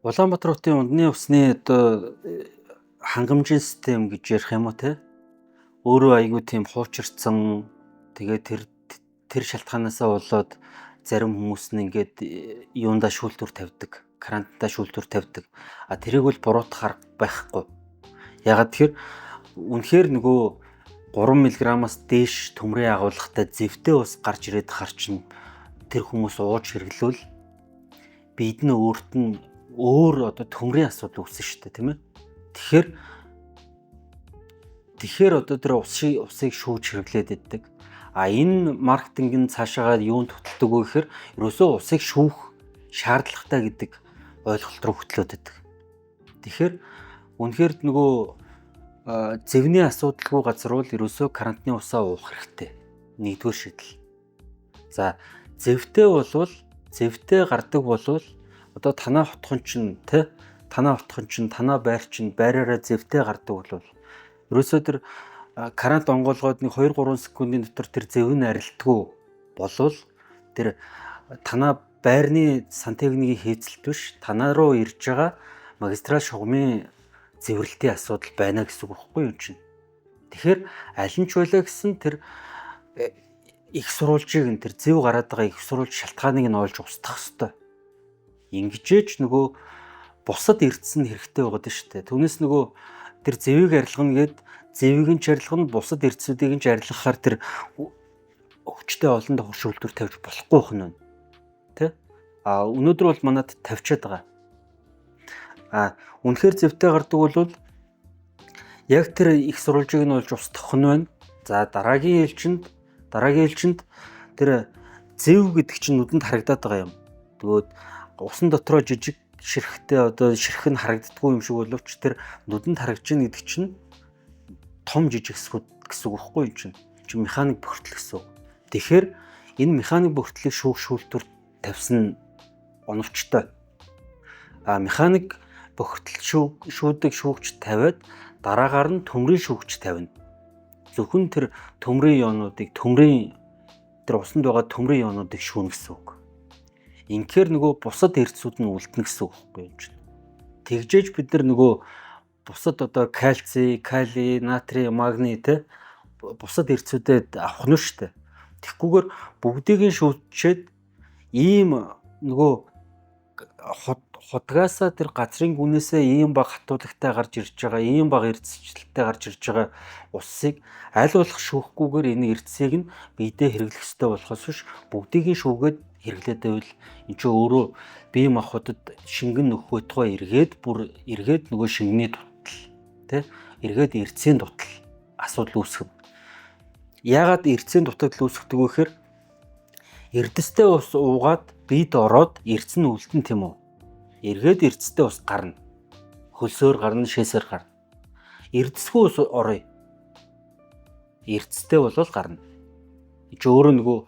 Улаанбаатар хотын унтны усны одоо хангамжийн систем гэж ярих юм уу те? Өөрөө айгүй тийм хуучирцсан. Тэгээд тэр шалтгаанасаа болоод зарим хүмүүс нь ингээд юундаа шүүлтүр тавьдаг, карантинтаа шүүлтүр тавьдаг. А тэрийг бол буруутгах арга байхгүй. Ягаад тэгэхээр үнэхээр нөгөө 3 мг-аас дээш төмрийн агуулгатай зэвтэй ус гарч ирээд харчин тэр хүмүүс ууж хэрэглүүл бид нь өөрт нь өөр одоо төмрийн асуудал үүснэ шүү дээ, тийм ээ. Тэгэхээр одоо тэр усыг шүүж хэрэглээд иддэг. А энэ маркетинг нь цаашаагаа юунд хөтэлдэг вэ гэхээр ерөөсөө усыг шүүх шаардлагатай гэдэг ойлголт руу хөтлөөд иддэг. Тэгэхээр үнэхээр нөгөө зэвний асуудалгүй газар бол ерөөсөө карантины усаа уух хэрэгтэй. Нэгдүгээр шийдэл. За зэвтэй гардаг болвол одоо танаа хотхон чинь танаа байр чинь байраараа зэвтэй гардаг болвол ерөөсөө тэр карант онгоолгоод 2-3 секундын дотор тэр зэв нь арилдаггүй болвол тэр танаа байрны сантехникийн хийцэлт биш танаа руу ирж байгаа магистраль шугамын зэвэрлэлтийн асуудал байна гэсэн үг байхгүй юу чинь. Тэгэхээр аль нь ч байлаа гэсэн тэр их сурвалжийг нь тэр зэв гараад байгаа их сурвалж шалтгааныг нь олж устгах ёстой. Ингэжээч нөгөө бусад эрдэс нь хэрэгтэй байгаад шүү дээ. Түүнээс нөгөө тэр зэвийг арилгана гэд зэвийг нь арилгана бусад эрдэсүүдийг нь арилгахаар тэр өвчтөе олон давхар шүүлтүр тавьж болохгүй хөнөө. Тэ? А өнөөдөр бол манад тавьчаад байгаа. Үнэхээр зэвтэй гардаг бол яг тэр их сурвалжийг нь олж устгах нь байна. За дараагийн ээлжинд тэр зэв гэдэг чинь нүдэнд харагдаад байгаа юм. Тэгвэл усан дотроо жижиг ширхтээ одоо ширх нь харагддаггүй юм шиг боловч тэр нүдэнд харагдаж байна гэдэг чинь том жижигсгүүд гэсэн үг байхгүй юм чинь. Чи механик бохирдол гэсэн үг. Тэгэхээр энэ механик бохирдлыг шүүлтүр тавьсан оновчтой. Механик бохирдол шүүгч тавиад дараагаар нь төмрийн шүүгч тавина. Зөвхөн тэр тэр усанд байгаа төмрийн ионуудыг шүүнэ гэсэн үг. Инхээр нөгөө бусад эрдэсүүд нь үлдэнэ гэсэн үг байхгүй юм чинь. Тэгжээж бид нар нөгөө бусад одоо кальций, калий, натрий, магний те бусад эрдэсүүдэд авах нь шүү дээ. Тэгхгүйгээр бүгдийг нь шүүжчээд ийм нөгөө хутгаасаа тэр газрын гүнээсээ ийм баг хатуулагтай гарч ирж байгаа, ийм баг эрдэсчлэлтэй гарч ирж байгаа усыг аль болох шүүхгүйгээр энэ эрдэсийг нь биедээ хэрэглэх ёстой болохоос биш бүгдийг нь шүүгээд хэрэглээд байвал энэ ч өөрөө бие махбодод шингэн нөх байтугай эргээд нөгөө шингэний дутал эргээд эрдэсийн дутал асуудал үүсгэн. Яагаад эрдэсийн дутагдал үүсгдэг вэ гэхээр эрдэстэй ус уугаад бид ороод эрдэс нь үлдэн тийм үү? Эргээд эрдэстэй ус гарна. Хөлсөөр гарна, шээсээр гарна. Эрдэсгүй ус орё. Эрдэстэй болол гарна. Энд өөрөө нөгөө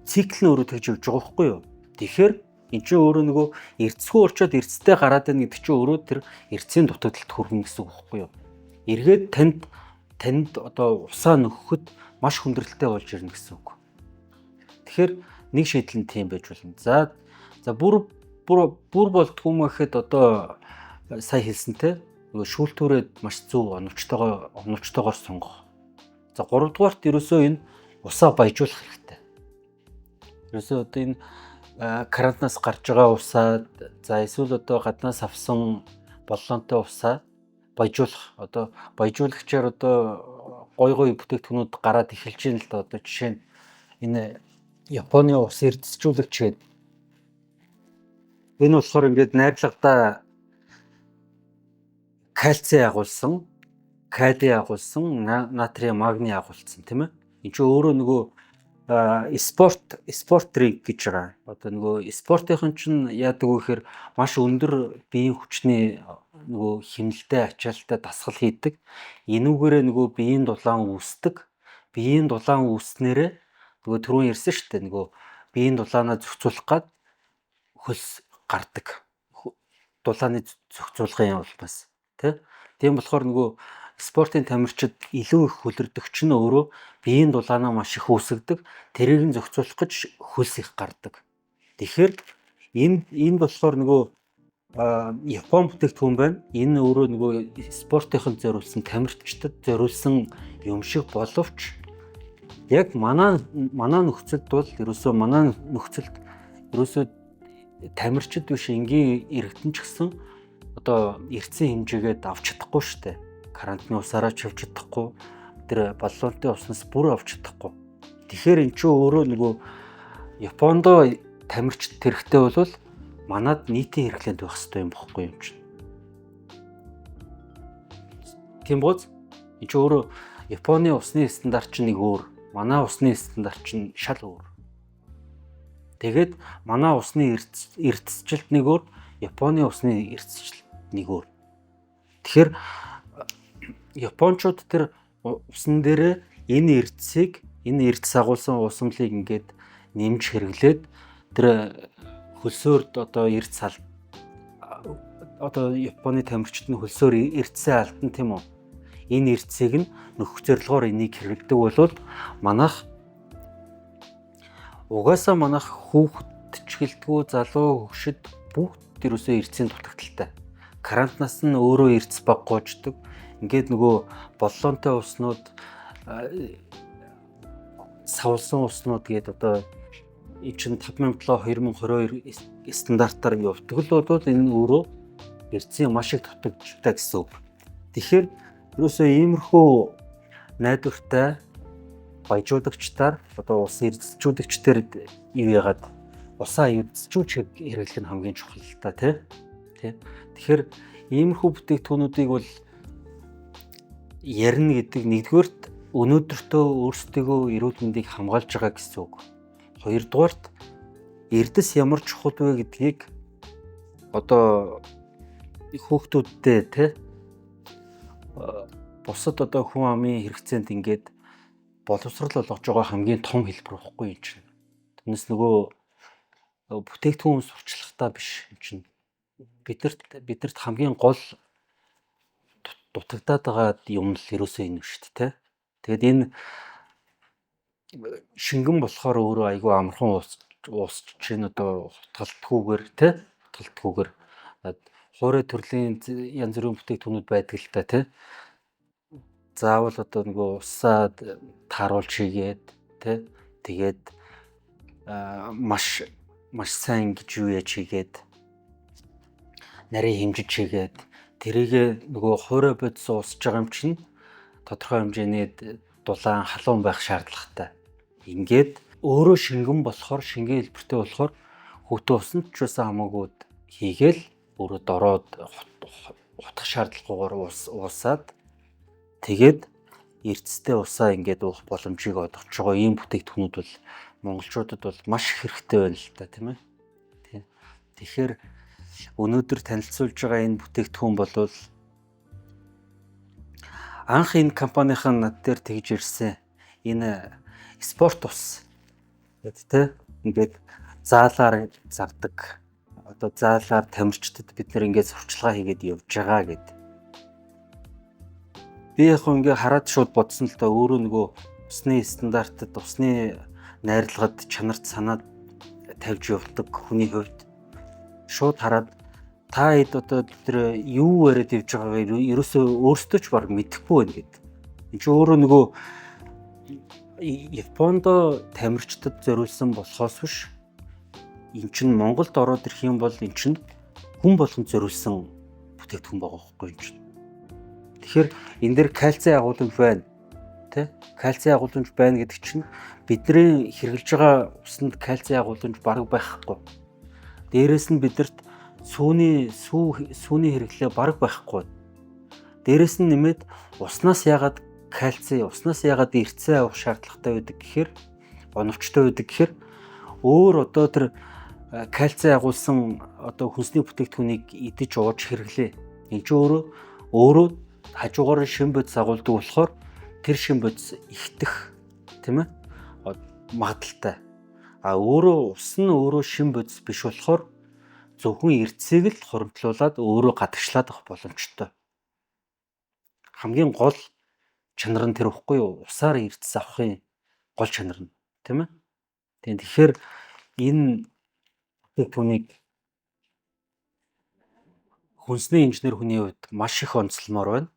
цикл нь өөрөө тэгж явж байгаа байхгүй юу? Тэгэхээр энэ чинь өөрөө нөгөө эрдэсгүй болчоод эрдэстэй гараад байна гэдэг чинь өөрөө тэр эрдэсийн дутагдалд хүргэн гэсэн үг байхгүй юу? Эргээд танд одоо усаа нөхөхөд маш хүндрэлтэй болж ирнэ гэсэн үг. Тэгэхээр нэг шийдэл нь тийм байж болно. За бүр болдгоо юм гэхэд одоо сая хэлсэнтэй нөгөө шүүлтүүрээд маш зөв оновчтойгоор сонгох. За 3 дугаарт ерөөсөө энэ усаа баяжуулах хэрэгтэй. Ерөөсөө одоо энэ карантинаас гарч байгаа усаа за эсвэл одоо гаднаас авсан боллонтой усаа баяжуулах. Одоо баяжуулагчаар одоо гой бүтээгдэхүүнүүд гараад эхэлж байна л да. Одоо жишээ нь энэ Японы ус эрдэсжүүлэгч гэдэг. Энэ болохоор ингээд найрлагадаа кальций агуулсан, калий агуулсан, натрий, магний агуулсан тийм ээ. Энд чинь өөрөө нөгөө спорт дринк гэж байгаа. Одоо нөгөө спортынхан чинь яадаг вэ гэхээр маш өндөр биеийн хүчний нөгөө хэмнэлтэй ачаалттай дасгал хийдэг. Энүүгээрээ нөгөө биеийн дулаан үүсдэг. Биеийн дулаан үүснээрээ нөгөө түрүүн ярьсан шүү дээ. Нөгөө биеийн дулаанаа зохицуулах гад хөлс гардаг. Дулааны зохицуулгын улмаас тийм болохоор нөгөө спортын тамирчид илүү их хөлөрдөгч нь өөрөө биеийн дулаанаа маш их үүсгдэг. Тэрийг нь зохицуулах гэж хөлс их гардаг. Тэгэхээр энэ болохоор нөгөө Япон бүтээгдэхүүн байна. Энэ өөрөө нөгөө спортынхын зориулсан, тамирчдад зориулсан юм шиг боловч яг манай нөхцөлд бол ерөөсөө тамирчид биш энгийн иргэдэн ч гэсэн одоо эрдэсийн хэмжээгээд авч чадахгүй шүү дээ. Карантины усаараа ч авч чадахгүй. Тэр баллонтой уснаас бүр авч чадахгүй. Тэгэхээр эн чинь өөрөө нөгөө Япондоо тамирчид хэрэгтэй бол манад нийтийн хэрэглээнд байх хэрэгтэй юм бохгүй юм чинь. Тийм боз. Эн чинь өөрөө Японы усны стандарт чинь нэг өөр, манай усны стандарт чинь шал өөр. Тэгээд манай усны эрдэсчлэлт нэг өөр, Японы усны эрдэсчлэлт нэг өөр. Тэгэхээр Япончууд тэр усан дээрээ энэ эрдэс агуулсан усамлыг ингээд нэмж хэрэглээд тэр хөлсөөрд одоо одоо Японы тамирчид нь хөлсөөр эрдэсээ алдан тийм үү? Энэ эрдэсийг нь нөхөх зорилгоор энийг хэрэглэдэг бол угаасаа манайх хүүхэд ч гэлтгүү залуу хөгшид бүгд ерөөсөө эрдэсийн дутагдaltaй. Карантинаас нь өөрөө эрдэс баг гоождөг. Ингээд нөгөө боллонтой уснууд савлсан уснууд гээд одоо чинь 57/2022 стандартаар явдаг л бол энэ өөрөө эрдэсийн маш их дутагдaltaй гэсэн үг. Тэгэхээр ерөөсөө иймэрхүү найдвартай баяжуулагчдаар одоо ус эрдэсчүүлэгчдэр юу яагаад усаа эрдэсчүүлж хэрэглэх нь хамгийн чухал л та тий. Тэгэхээр иймэрхүү бүтээгдэхүүнүүдийг бол ярина гэдэг нэгдүгээрт өнөөдөртөө өөрсдөө эрүүл мэндийг хамгаалж байгаа гэсэн үг. Хоёрдугаарт эрдэс ямар чухал вэ гэдгийг одоо хүүхдүүдтэй тий бусад одоо хүн амын хэрэгцээнд ингээд боловсрал олгож байгаа хамгийн том хэлбэр واخгүй юм чинь. Түүнээс нөгөө бүтээгдэхүүн сурчлахтаа биш юм чинь. Бидэрт хамгийн гол дутагдаад байгаа юм л ерөөсөө энэ шүү дээ. Тэгээд энэ шингэн болохоор өөрөө айгүй амархан уусч чинь одоо хутгалтгүйгээр хуурай төрлийн янз бүрийн бүтээгдэхүүнүүд байдаг л та тий. Заавал одоо нөгөө усаа тааруулж хийгээд тий. Тэгээд маш сайн гэж юу яаж хийгээд нарийн хэмжиж хийгээд тэрийгэ нөгөө хуурай бодис уусж байгаа юм чинь тодорхой хэмжээний дулаан халуун байх шаардлагатай. Ингээд өөрөө шингэн болохоор шингэн хэлбэртэй болохоор хөтөө усанд ч байсан хамаагүй хийгээл өөрөө дороод утгах шаардлагагүйгээр уусаад тэгээд эрдэстэй усаа ингээд уух боломжийг олгож байгаа ийм бүтээгдэхүүнүүд бол монголчуудад бол маш хэрэгтэй байна л та тийм ээ. Тэгэхээр өнөөдөр танилцуулж байгаа энэ бүтээгдэхүүн бол анх энэ компанийн над дээр тэгж ирсэн энэ спорт ус гэдэг ингээд заалаар зардаг. Одоо заалаар тамирчдад бид нэр ингээд сурчлагаа хийгээд явж байгаа гэдэг. Би яг ингээ хараад шууд бодсон л да өөрөө нөгөө усны стандартад усны найрлагад чанарт санаад тавьж явдаг хүний хувьд шууд хараад та хэд одоо тэр юу яриад явж байгааг ерөөсөө өөрсдөө ч баг мэдэхгүй байна гэдэг. Энд чинь өөрөө нөгөө Япондо тамирчдад зориулсан болохоос биш эн чинь Монголд ороод ирэх юм бол эн чинь хүн болгонд зориулсан бүтээгдэхүүн байгаа байхгүй юм чинь. Тэгэхээр энэ дэр кальцийн агуулмж байна. Тэ? Кальцийн агуулмж байна гэдэг чинь бидний хэрэглэж байгаа усанд кальцийн агуулмж бараг байхгүй. Дээрээс нь бидэрт сүүний хэрэглээ бараг байхгүй. Дээрээс нь нэмээд уснаас яагаад кальций, уснаас яагаад эрдэсээ авах шаардлагатай байдаг гэхээр оновчтой байдаг гэхээр өөр одоо тэр кальций агуулсан одоо хүнсний бүтээгдэхүүнийг идэж ууж хэрэглээ. Энд чинь өөрөө хажуугаар шин бодис агуулдаг болохоор тэр шин бодис ихтэх тийм ээ магадaltaй. Өөрөө ус нь өөрөө шин бодис биш болохоор зөвхөн эрдэсийг л хуримтлуулад өөрөө гадагшлаад авах боломжтой. Хамгийн гол чанар нь тэр ихгүй юу? Усаар эрдэс авахын гол чанар нь тийм ээ. Тэгэхээр энэ бүтээгдэхүүнийг Хүнсний инженер хүний хувьд маш их онцлмоор байна.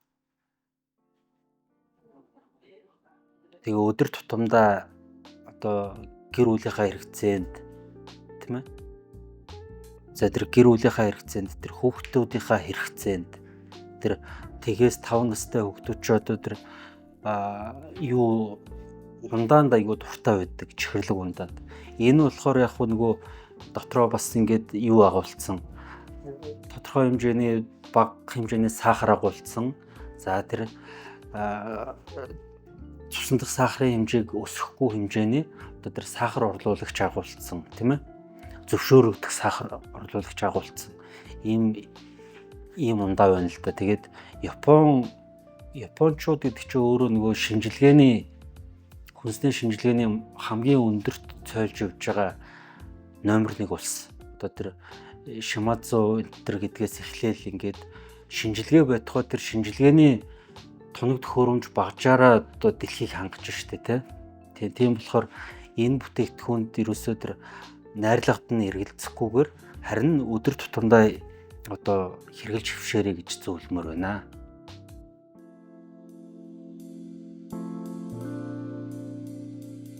Тэгээ өдөр тутамдаа одоо гэр бүлийнхаа хэрэгцээнд тийм ээ. За тэр гэр бүлийнхаа хэрэгцээнд, тэр хүүхдүүдийнхаа хэрэгцээнд, тэр тэгээс 5 настай хүүхдүүд ч одоо тэр юу ундаанд айгуу дуртай байдаг, чихэрлэг ундаанд. Энэ болохоор яг нөгөө дотроо бас ингээд юу агуулсан. Тодорхой хэмжээний бага хэмжээний сахар агуулсан. За тэр цусан дахь сахарын хэмжээг өсгөхгүй хэмжээний одоо тэр сахар орлуулагч агуулсан, тийм ээ. Зөвшөөрөгдөх сахар орлуулагч агуулсан. Ийм ундаа байна л да. Тэгээд Япончууд гэдэг чинь өөрөө нөгөө хүнсний шинжилгээний хамгийн өндөрт цойлж явж байгаа номер 1 улс. Одоо тэр Шимадзу энтер гэдгээс эхлээл ингээд шинжилгээ байтугай тэр шинжилгээний тунаг төхөөрөмж багжаараа одоо дэлхийг хангаж штэ тийм болохоор энэ бүтээгдэхүүнд ерөөсөө тэр найрлагад нь эргэлзэхгүйгээр харин өдөр тутамдаа одоо хэрэгжилж хөвшөөрэй гэж зөвлөмөр байна.